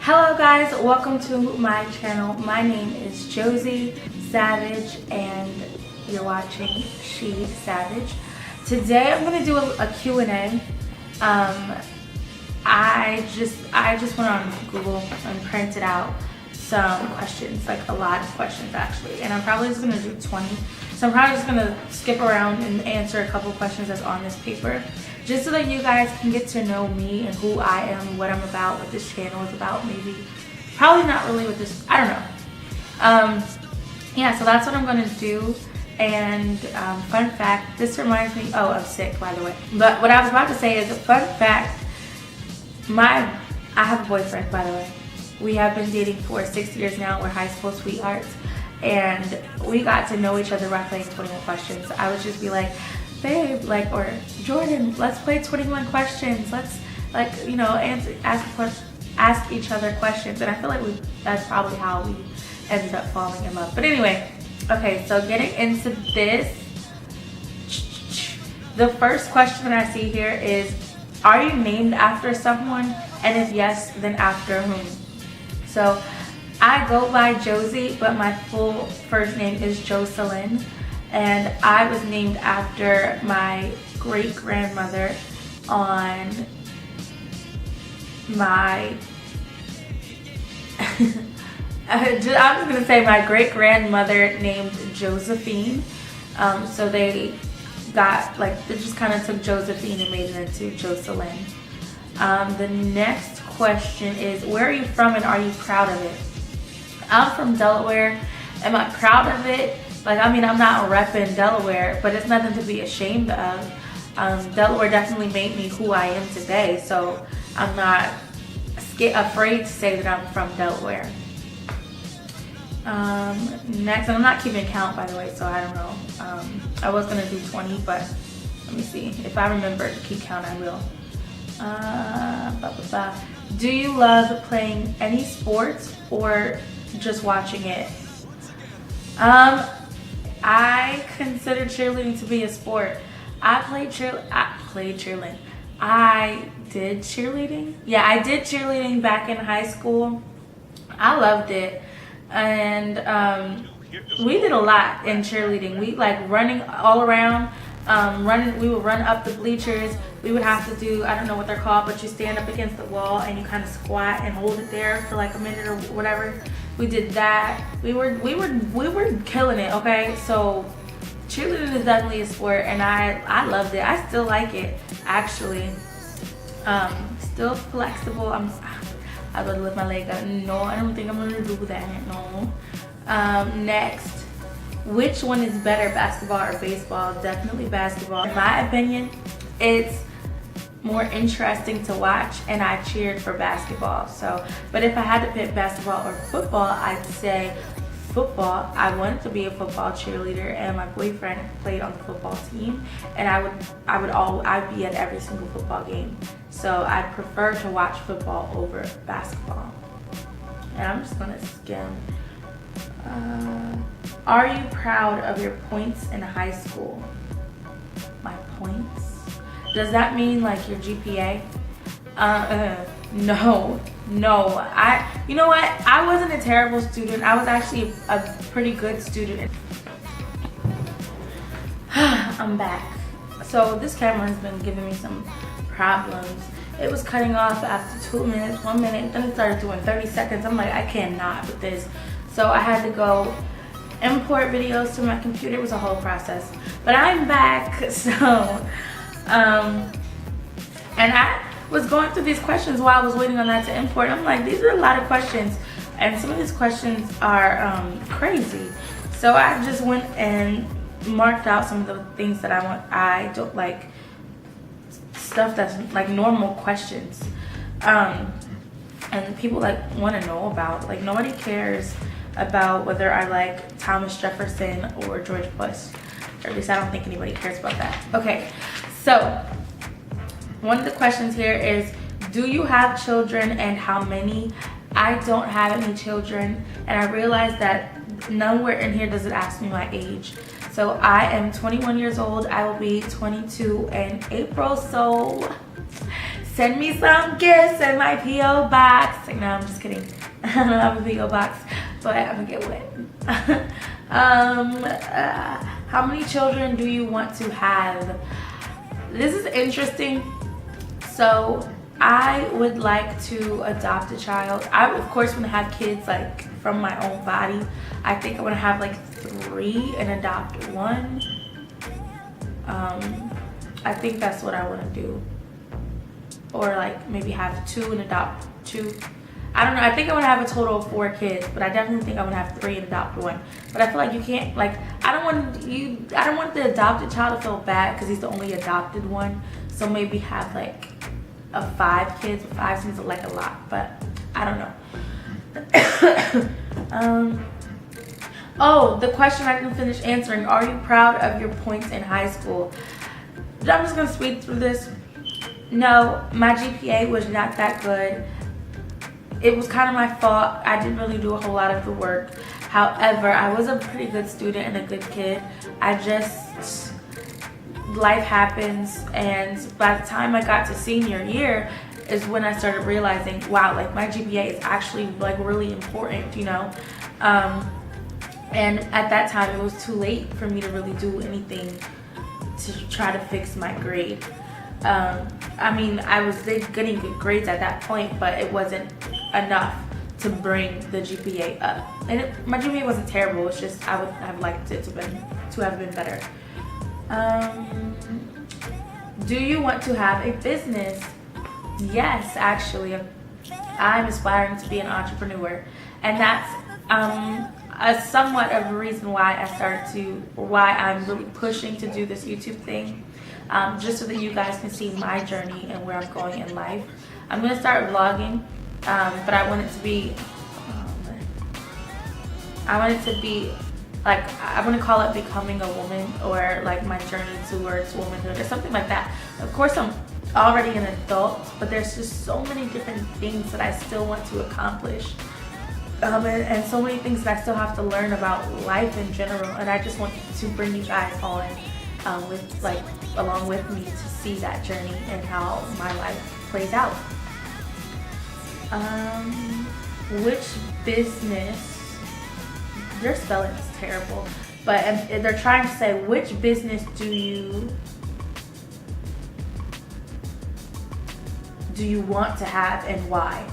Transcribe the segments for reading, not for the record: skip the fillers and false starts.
Hello guys, welcome to my channel. My name is Josie Savage and you're watching She Savage. Today I'm going to do a Q&A. I just went on Google and printed out some questions, like a lot of questions actually, and I'm probably just going to do 20. So I'm probably just going to skip around and answer a couple questions that's on this paper, just so that you guys can get to know me and who I am, what I'm about, what this channel is about. Maybe, probably not really what this, I don't know. Yeah, so that's what I'm going to do. And fun fact, this reminds me, oh, I'm sick by the way. But what I was about to say is a fun fact, I have a boyfriend, by the way. We have been dating for 6 years now. We're high school sweethearts. And we got to know each other by playing 21 questions. I would just be like, babe, like, or Jordan, let's play 21 questions. Let's, like, you know, ask each other questions. And I feel like that's probably how we ended up falling in love. But anyway, okay, so getting into this, the first question that I see here is, are you named after someone? And if yes, then after whom? So I go by Josie, but my full first name is Dashea'Lynnez. And I was named after my great-grandmother on my, I'm just going to say my great-grandmother named Josephine. So they got, like, they just kind of took Josephine and made it into Dashea'Lynnez. The next question is, where are you from and are you proud of it? I'm from Delaware. Am I proud of it? Like, I mean, I'm not repping Delaware, but it's nothing to be ashamed of. Delaware definitely made me who I am today, so I'm not afraid to say that I'm from Delaware. Next, and I'm not keeping count, by the way, so I don't know. I was gonna do 20, but let me see. If I remember to keep count, I will. Do you love playing any sports or just watching it? I consider cheerleading to be a sport. I did cheerleading. Yeah, I did cheerleading back in high school. I loved it. And we did a lot in cheerleading. We like running all around, we would run up the bleachers. We would have to do, I don't know what they're called, but you stand up against the wall and you kind of squat and hold it there for like a minute or whatever. We did that. We were killing it, okay? So cheerleading is definitely a sport, and I loved it. I still like it, actually. Still flexible. I would lift my leg up. No, I don't think I'm gonna do that. No. Next, which one is better, basketball or baseball? Definitely basketball. In my opinion, it's more interesting to watch, and I cheered for basketball. So, but if I had to pick basketball or football, I'd say football. I wanted to be a football cheerleader, and my boyfriend played on the football team, and I'd be at every single football game. So I prefer to watch football over basketball. And I'm just gonna skim. Are you proud of your points in high school? My points? Does that mean like your GPA? No. You know what? I wasn't a terrible student. I was actually a pretty good student. I'm back. So this camera has been giving me some problems. It was cutting off after 2 minutes, 1 minute, then it started doing 30 seconds. I'm like, I cannot with this. So I had to go import videos to my computer. It was a whole process. But I'm back, so and I was going through these questions while I was waiting on that to import. I'm like, these are a lot of questions, and some of these questions are crazy. So I just went and marked out some of the things that I don't like, stuff that's like normal questions, and people like want to know about. Like, nobody cares about whether I like Thomas Jefferson or George Bush, or at least I don't think anybody cares about that. Okay, so one of the questions here is, do you have children and how many? I don't have any children, and I realized that nowhere in here does it ask me my age. So I am 21 years old. I will be 22 in April, so Send me some gifts in my P.O. box. No, I'm just kidding. I don't have a P.O. box, but I'm gonna get wet. How many children do you want to have? This is interesting. So I would like to adopt a child. I, of course, want to have kids like from my own body. I think I want to have like 3 and adopt 1. I think that's what I want to do. Or like maybe have 2 and adopt 2. I don't know. I think I want to have a total of 4 kids, but I definitely think I want to have 3 and adopt 1. But I feel like you can't, like, I don't want the adopted child to feel bad because he's the only adopted one. So maybe have like a 5 kids. 5 seems like a lot, but I don't know. Oh, the question I didn't finish answering. Are you proud of your points in high school? I'm just gonna speed through this. No, my GPA was not that good. It was kind of my fault. I didn't really do a whole lot of the work. However, I was a pretty good student and a good kid. Life happens, and by the time I got to senior year is when I started realizing, wow, like my GPA is actually like really important, you know? And at that time it was too late for me to really do anything to try to fix my grade. I mean, I was getting good grades at that point, but it wasn't enough to bring the GPA up. And my GPA wasn't terrible, it's just I would have liked it to have been better. Do you want to have a business? Yes, actually. I'm aspiring to be an entrepreneur. And that's a somewhat of a reason why why I'm really pushing to do this YouTube thing. Just so that you guys can see my journey and where I'm going in life. I'm gonna start vlogging, but I want it to be, like, I want to call it becoming a woman, or like my journey towards womanhood or something like that. Of course, I'm already an adult, but there's just so many different things that I still want to accomplish. And so many things that I still have to learn about life in general, and I just want to bring you guys on along with me to see that journey and how my life plays out. Which business, their spelling is terrible, but they're trying to say, which business do you want to have and why?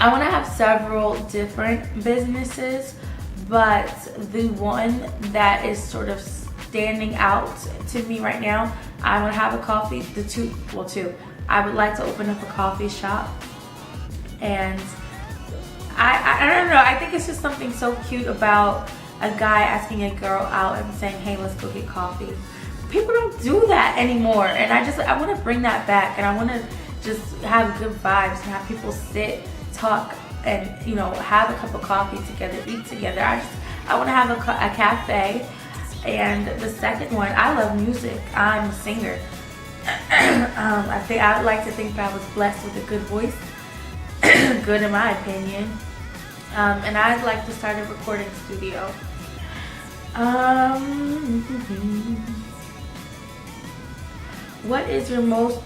I want to have several different businesses, but the one that is sort of standing out to me right now, I want to have a coffee, two. I would like to open up a coffee shop, and I don't know, I think it's just something so cute about a guy asking a girl out and saying, hey, let's go get coffee. People don't do that anymore, and I want to bring that back, and I want to just have good vibes and have people sit, talk, and, you know, have a cup of coffee together, eat together. I want to have a cafe. And the second one, I love music. I'm a singer. I would like to think that I was blessed with a good voice, good in my opinion. And I'd like to start a recording studio. What is your most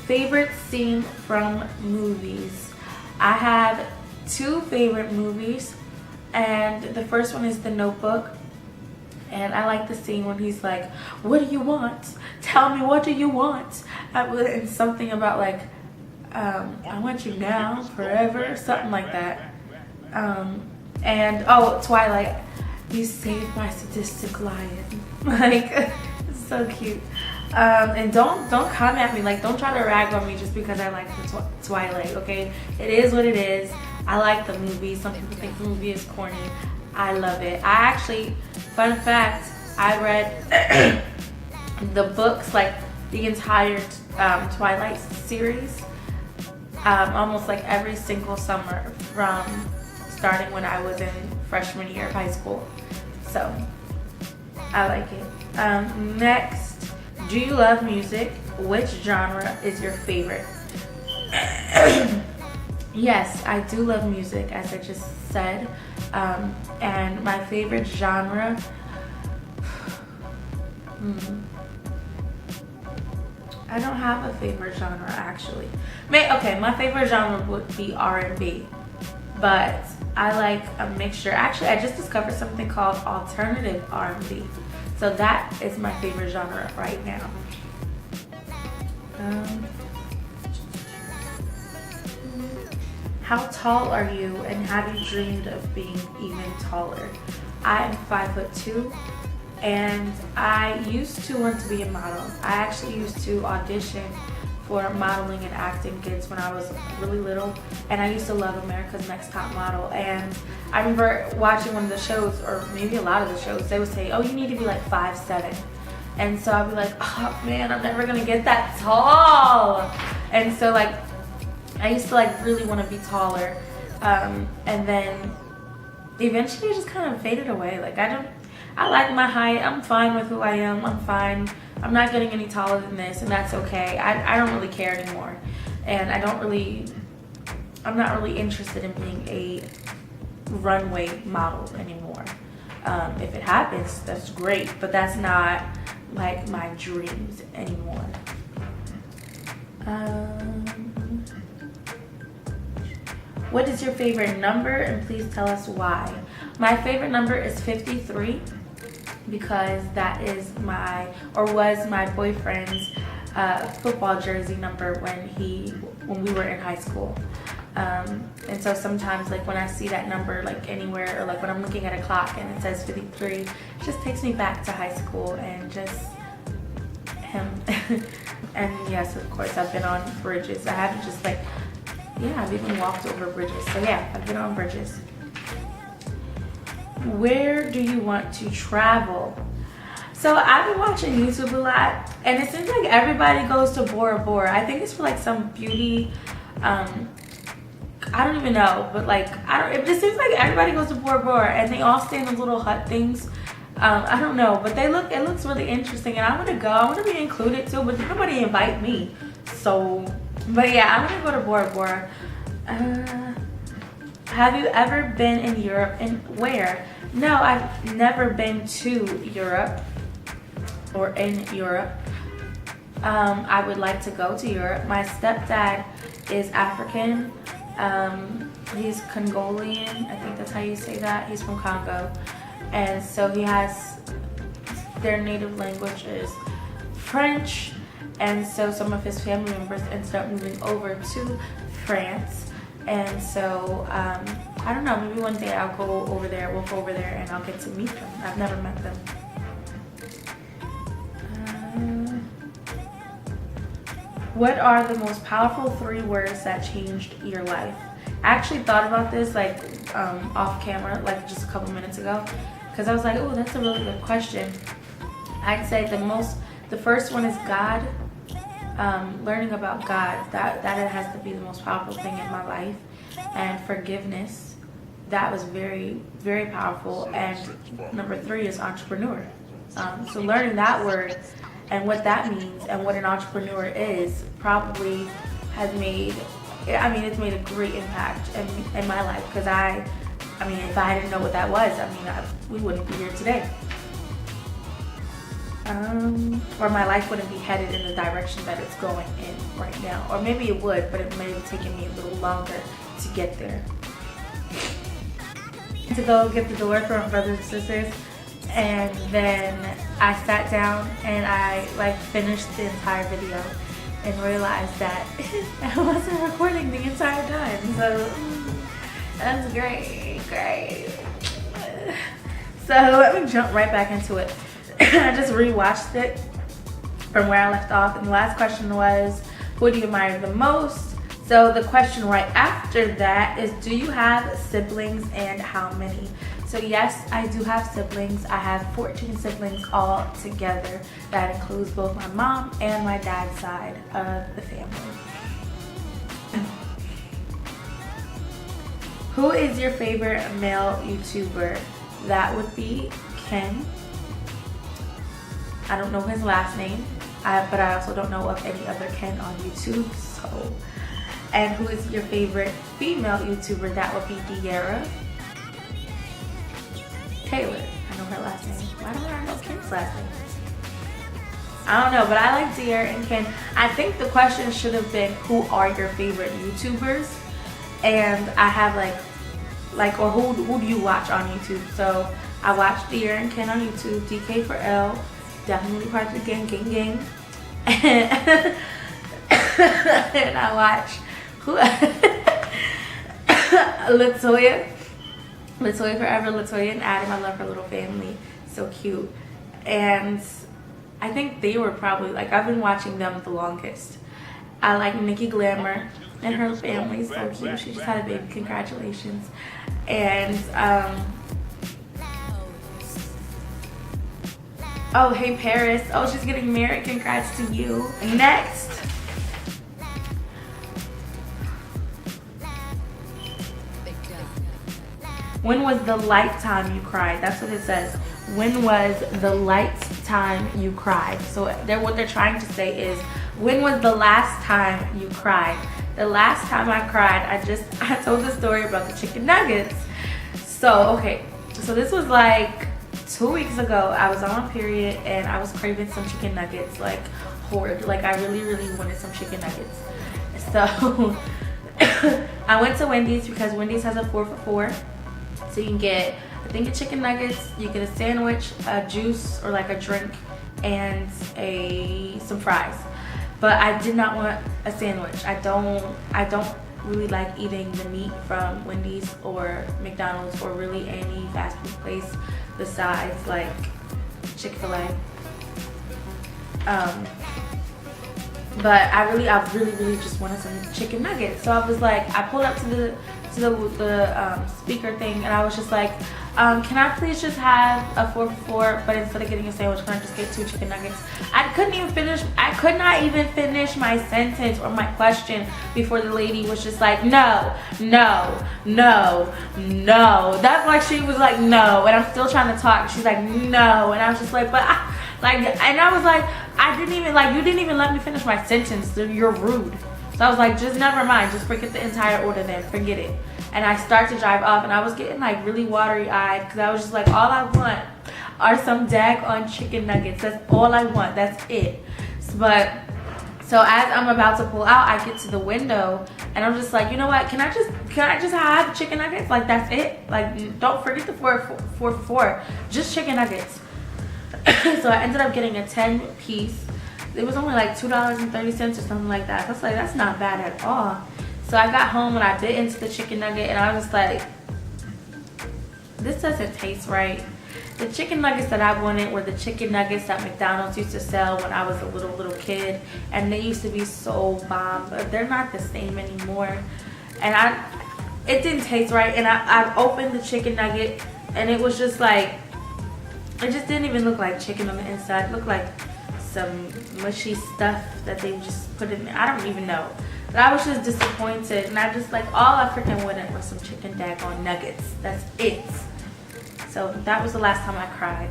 favorite scene from movies? I have 2 favorite movies, and the first one is The Notebook. And I like the scene when he's like, what do you want? Tell me, what do you want? And something about like, I want you now, forever, something like that. And oh, Twilight, you saved my sadistic lion. Like, it's so cute. And don't come at me, like, don't try to rag on me just because I like the Twilight, okay? It is what it is. I like the movie. Some people think the movie is corny. I love it. I actually, fun fact, I read the books, like the entire Twilight series, almost like every single summer from starting when I was in freshman year of high school. So I like it. Next, do you love music? Which genre is your favorite? Yes, I do love music, as I just said. And my favorite genre, I don't have a favorite genre actually. Okay, my favorite genre would be R&B, but I like a mixture. Actually, I just discovered something called alternative R&B, so that is my favorite genre right now. How tall are you, and have you dreamed of being even taller? I am 5'2", and I used to want to be a model. I actually used to audition for modeling and acting gigs when I was really little, and I used to love America's Next Top Model. And I remember watching one of the shows, or maybe a lot of the shows, they would say, oh, you need to be like 5'7". And so I'd be like, oh man, I'm never gonna get that tall. And so like, I used to like really want to be taller, and then eventually it just kind of faded away. Like I like my height. I'm fine with who I am. I'm fine. I'm not getting any taller than this, and that's okay. I don't really care anymore, and I'm not really interested in being a runway model anymore. If it happens, that's great, but that's not like my dreams anymore. What is your favorite number, and please tell us why? My favorite number is 53 because that is was my boyfriend's football jersey number when we were in high school. And so sometimes like when I see that number like anywhere, or like when I'm looking at a clock and it says 53, it just takes me back to high school and just him. And yes, of course, I've been on bridges. I haven't just like, yeah, I've even walked over bridges. So yeah, I've been on bridges. Where do you want to travel? So I've been watching YouTube a lot, and it seems like everybody goes to Bora Bora. I think it's for like some beauty, I don't even know, but like, it just seems like everybody goes to Bora Bora and they all stay in the little hut things. I don't know, but it looks really interesting, and I want to go. I want to be included too, but nobody invite me. So, but yeah, I'm gonna go to Bora Bora. Have you ever been in Europe, and where? No, I've never been to Europe or in Europe. I would like to go to Europe. My stepdad is African. He's Congolian, I think that's how you say that. He's from Congo. And so their native language is French. And so some of his family members ended up moving over to France. And so, I don't know, maybe one day we'll go over there and I'll get to meet them. I've never met them. What are the most powerful 3 words that changed your life? I actually thought about this like off camera, like just a couple minutes ago, because I was like, oh, that's a really good question. I'd say the first one is God. Learning about God, that has to be the most powerful thing in my life. And forgiveness, that was very, very powerful. And number 3 is entrepreneur. So learning that word and what that means and what an entrepreneur is probably has made, it's made a great impact in my life, because if I didn't know what that was, we wouldn't be here today. Or my life wouldn't be headed in the direction that it's going in right now. Or maybe it would, but it may have taken me a little longer to get there. To go get the door for my brothers and sisters, and then I sat down and I finished the entire video and realized that I wasn't recording the entire time. So that's great. So let me jump right back into it. I just rewatched it from where I left off, and the last question was, who do you admire the most? So the question right after that is, do you have siblings, and how many? So yes, I do have siblings. I have 14 siblings all together. That includes both my mom and my dad's side of the family. Who is your favorite male YouTuber? That would be Ken. I don't know his last name, but I also don't know of any other Ken on YouTube. So, and who is your favorite female YouTuber? That would be De'Ara Taylor. I know her last name. Why don't I know Ken's last name? I don't know, but I like deer and Ken. I think the question should have been, who are your favorite YouTubers? And I have or who do you watch on YouTube? So I watch deer and Ken on YouTube. DK for L, definitely part of the gang. And I watch Latoya forever. Latoya and Adam. I love her little family. So cute. And I think they were probably I've been watching them the longest. I like Nikki Glamour and her family. So cute. She just had a baby. Congratulations. And oh, hey Paris. Oh, she's getting married. Congrats to you. Next. When was the last time you cried? That's what it says. When was the last time you cried? So what they're trying to say is, when was the last time you cried? The last time I cried, I told the story about the chicken nuggets. So, okay. So this was 2 weeks ago. I was on my period and I was craving some chicken nuggets, horrid. I really, really wanted some chicken nuggets. So I went to Wendy's because Wendy's has a 4 for $4. So you can get, I think, a chicken nuggets, you get a sandwich, a juice or a drink, and some fries. But I did not want a sandwich. I don't really like eating the meat from Wendy's or McDonald's or really any fast food place besides Chick-fil-A. But I really just wanted some chicken nuggets. So I was I pulled up to the speaker thing, and I was just can I please just have a 4 for $4, but instead of getting a sandwich, can I just get 2 chicken nuggets? I could not even finish my sentence or my question before the lady was just no. That's why she was no, and I'm still trying to talk. She's no, and I was just and I was I didn't even you didn't even let me finish my sentence. So you're rude. So I was just never mind, just forget the entire order then, forget it. And I start to drive off, and I was getting really watery eyed because I was just all I want are some daggone chicken nuggets. That's all I want, that's it. So as I'm about to pull out, I get to the window and I'm just you know what, can I just have chicken nuggets? That's it. Don't forget the 4 for $4, just chicken nuggets. So I ended up getting a 10-piece. It was only $2.30 or something like that. I was that's not bad at all. So I got home and I bit into the chicken nugget and I was this doesn't taste right. The chicken nuggets that I wanted were the chicken nuggets that McDonald's used to sell when I was a little kid, and they used to be so bomb, but they're not the same anymore. And it didn't taste right, and I opened the chicken nugget and it was just it just didn't even look like chicken on the inside. It looked like some mushy stuff that they just put in there. I don't even know. But I was just disappointed, and I just all I freaking wanted was some chicken daggone nuggets. That's it. So that was the last time I cried.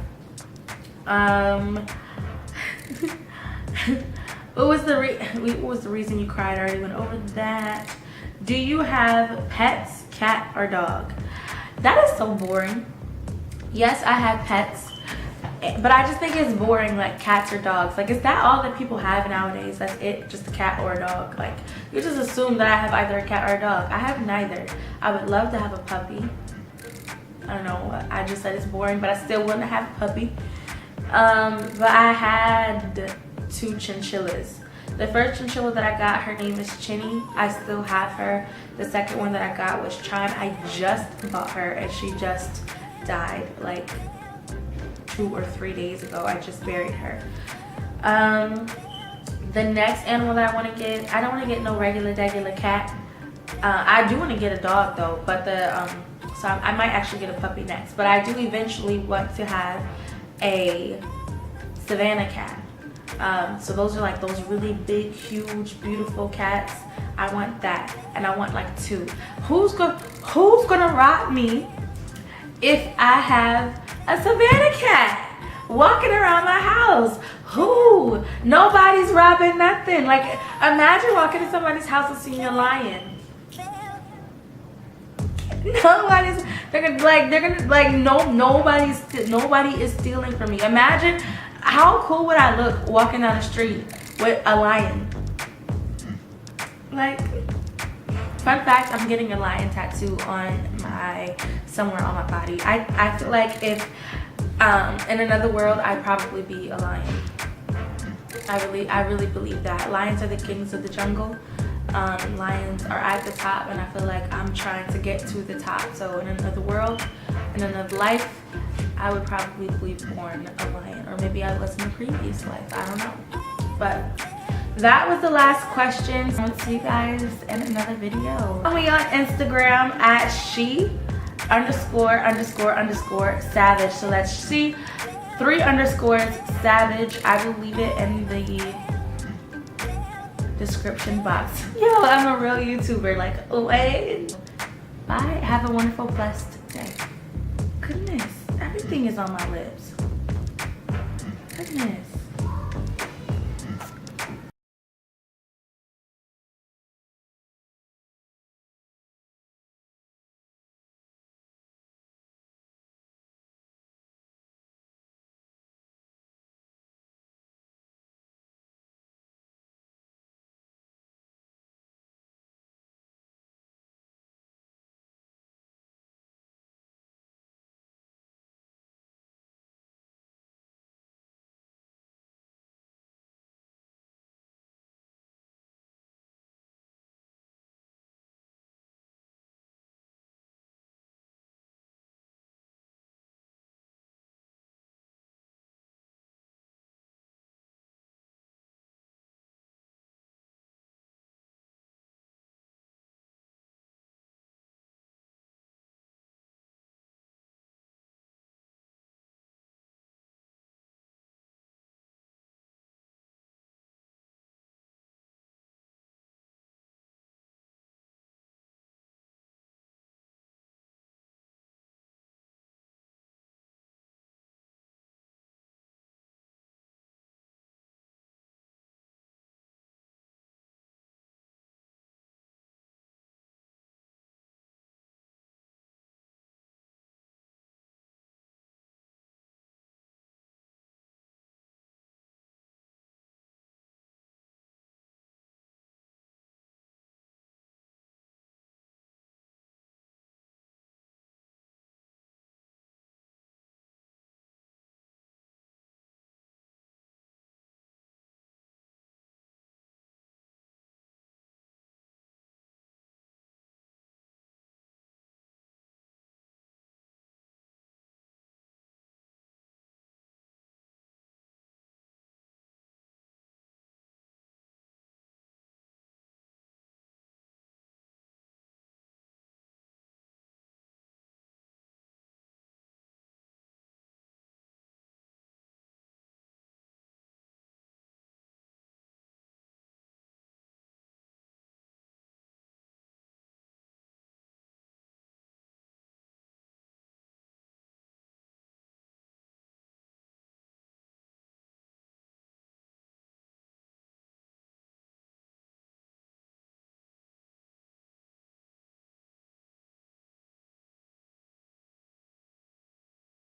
What was the reason you cried? I already went over that. Do you have pets, cat or dog? That is so boring. Yes, I have pets. But I just think it's boring, cats or dogs. Is that all that people have nowadays? That's it? Just a cat or a dog? You just assume that I have either a cat or a dog. I have neither. I would love to have a puppy. I don't know. I just said it's boring, but I still want to have a puppy. But I had 2 chinchillas. The first chinchilla that I got, her name is Chinny. I still have her. The second one that I got was Chime. I just bought her, and she just died 2 or 3 days ago. I just buried her. The next animal that I want to get, I don't want to get no regular cat. I do want to get a dog though, but so I might actually get a puppy next. But I do eventually want to have a Savannah cat. So those are those really big, huge, beautiful cats. I want that, and I want 2. Who's gonna rob me if I have a Savannah cat walking around my house? Who? Nobody's robbing nothing. Imagine walking to somebody's house and seeing a lion. Nobody is stealing from me. Imagine How cool would I look walking down the street with a lion? Like, fun fact, I'm getting a lion tattoo somewhere on my body. I feel like if in another world, I'd probably be a lion. I really believe that. Lions are the kings of the jungle. Lions are at the top, and I feel like I'm trying to get to the top. So in another world, in another life, I would probably be born a lion, or maybe I was in a previous life. I don't know. But that was the last question. I'll see you guys in another video. Follow me on Instagram at she___savage. So that's she 3 underscores savage. I will leave it in the description box. Yo, I'm a real YouTuber. Like, wait. Bye. Have a wonderful, blessed day. Goodness, everything is on my lips. Goodness.